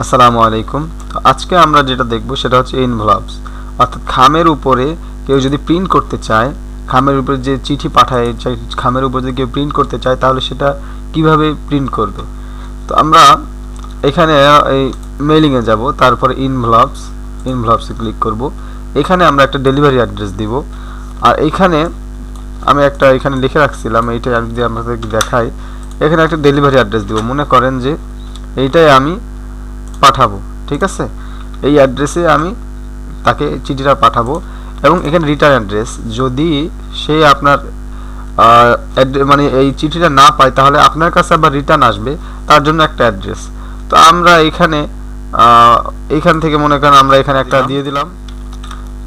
আসসালামু আলাইকুম। আজকে আমরা যেটা দেখব সেটা হচ্ছে এনভেলপস, অর্থাৎ খামের উপরে কেউ যদি প্রিন্ট করতে চায়, খামের উপরে যে চিঠি পাঠায়, খামের উপরে যদি কেউ প্রিন্ট করতে চায় তাহলে সেটা কিভাবে প্রিন্ট করবে। তো আমরা এখানে এই মেইলিংয়ে যাব, তারপরে ইনভেলপসে ক্লিক করব। এখানে আমরা একটা ডেলিভারি অ্যাড্রেস দিব, আর এইখানে আমি একটা এখানে লিখে রাখছিলাম, এইটাই আমি যদি আপনাদেরকে দেখাই। এখানে একটা ডেলিভারি অ্যাড্রেস দিব, মনে করেন যে এইটাই আমি পাঠাবো, ঠিক আছে। এই অ্যাড্রেসে আমি তাকে চিঠিটা পাঠাবো, এবং এখানে রিটার্ন অ্যাড্রেস, যদি সে আপনার মানে এই চিঠিটা না পায় তাহলে আপনার কাছে আবার রিটার্ন আসবে, তার জন্য একটা অ্যাড্রেস। তো আমরা এইখান থেকে মনে করেন আমরা এখানে একটা দিয়ে দিলাম।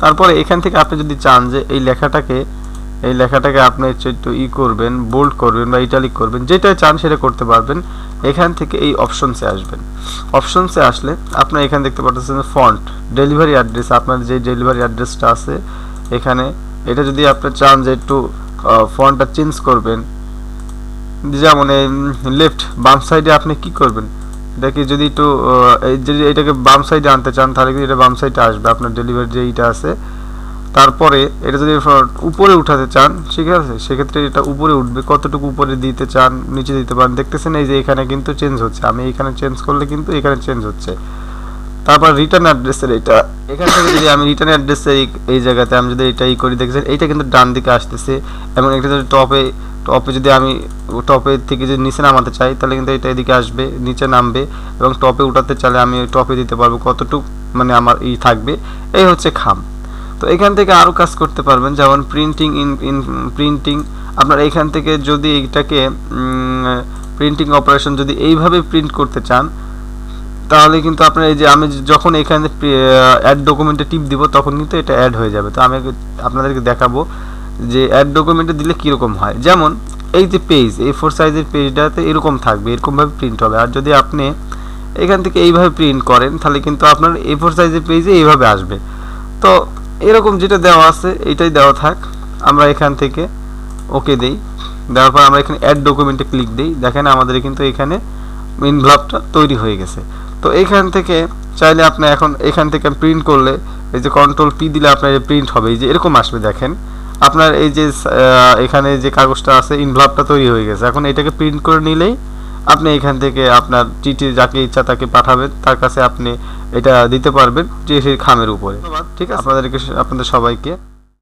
তারপরে এখান থেকে আপনি যদি চান যে এই লেখাটাকে আপনি একটু করবেন, বোল্ড করবেন বা ইটালিক করবেন, যেটা চান সেটা করতে পারবেন। এখান থেকে এই অপশনসে আসবেন। অপশনসে আসলে আপনার এখানে দেখতে পাচ্ছেন ফন্ট, ডেলিভারি অ্যাড্রেস, আপনার যে ডেলিভারি অ্যাড্রেসটা আছে এখানে, এটা যদি আপনি চান যে একটু ফন্টটা চেঞ্জ করবেন, যেমন এই লেফট বাম সাইডে আপনি কি করবেন, এটাকে যদি একটু যদি এটাকে বাম সাইডে আনতে চান তাহলে কিন্তু এটা বাম সাইডে আসবে, আপনার ডেলিভারি যে এইটা আছে। তারপরে এটা যদি উপরে উঠাতে চান, ঠিক আছে, সেক্ষেত্রে এটা উপরে উঠবে, কতটুকু উপরে দিতে চান নিচে দিতে পারেন। দেখতেছেন এই যে এখানে কিন্তু চেঞ্জ হচ্ছে, আমি এখানে চেঞ্জ করলে কিন্তু এখানে চেঞ্জ হচ্ছে। তারপর রিটার্ন অ্যাড্রেসের এখান থেকে যদি আমি রিটার্ন অ্যাড্রেসের এই জায়গাতে আমি যদি এটা করি, দেখছেন এইটা কিন্তু ডান দিকে আসতেছে, এবং এটা যদি টপে যদি আমি টপে থেকে যদি নিচে নামাতে চাই তাহলে কিন্তু এটা এদিকে আসবে, নিচে নামবে, এবং টপে উঠাতে চাইলে আমি টপে দিতে পারবো কতটুকু মানে আমার থাকবে। এই হচ্ছে খাম। তো এখান থেকে আরও কাজ করতে পারবেন, যেমন প্রিন্টিং আপনার এখান থেকে যদি এইটাকে প্রিন্টিং অপারেশন যদি এইভাবে প্রিন্ট করতে চান তাহলে কিন্তু আপনার এই যে আমি যখন এখানে অ্যাড ডকুমেন্টে টিপ দিব তখন কিন্তু এটা অ্যাড হয়ে যাবে। তো আমি আপনাদেরকে দেখাবো যে অ্যাড ডকুমেন্টে দিলে কীরকম হয়। যেমন এই যে পেজ, A4 সাইজের পেজটাতে এরকম থাকবে, এরকমভাবে প্রিন্ট হবে। আর যদি আপনি এখান থেকে এইভাবে প্রিন্ট করেন তাহলে কিন্তু আপনার A4 সাইজের পেজে এইভাবে আসবে। তো এরকম যেটা দেওয়া আছে এইটাই দেওয়া থাক। আমরা এখান থেকে ওকে দেই, দেওয়ার পর আমরা এখানে অ্যাড ডকুমেন্টে ক্লিক দিই। দেখেন আমাদের কিন্তু এখানে এনভেলপটা তৈরি হয়ে গেছে। তো এইখান থেকে চাইলে আপনি এখন এখান থেকে প্রিন্ট করলে এই যে কন্ট্রোল P দিলে আপনার প্রিন্ট হবে, এই যে এরকম আসবে। দেখেন আপনার এই যে এখানে যে কাগজটা আছে এনভেলপটা তৈরি হয়ে গেছে। এখন এটাকে প্রিন্ট করে নিলেই আপনি এখান থেকে আপনার চিঠি যাকে ইচ্ছা তাকে পাঠাবেন, তার কাছে আপনি এটা দিতে পারবেন যে সেই খামের উপরে। ঠিক আছে, আপনাদের সবাইকে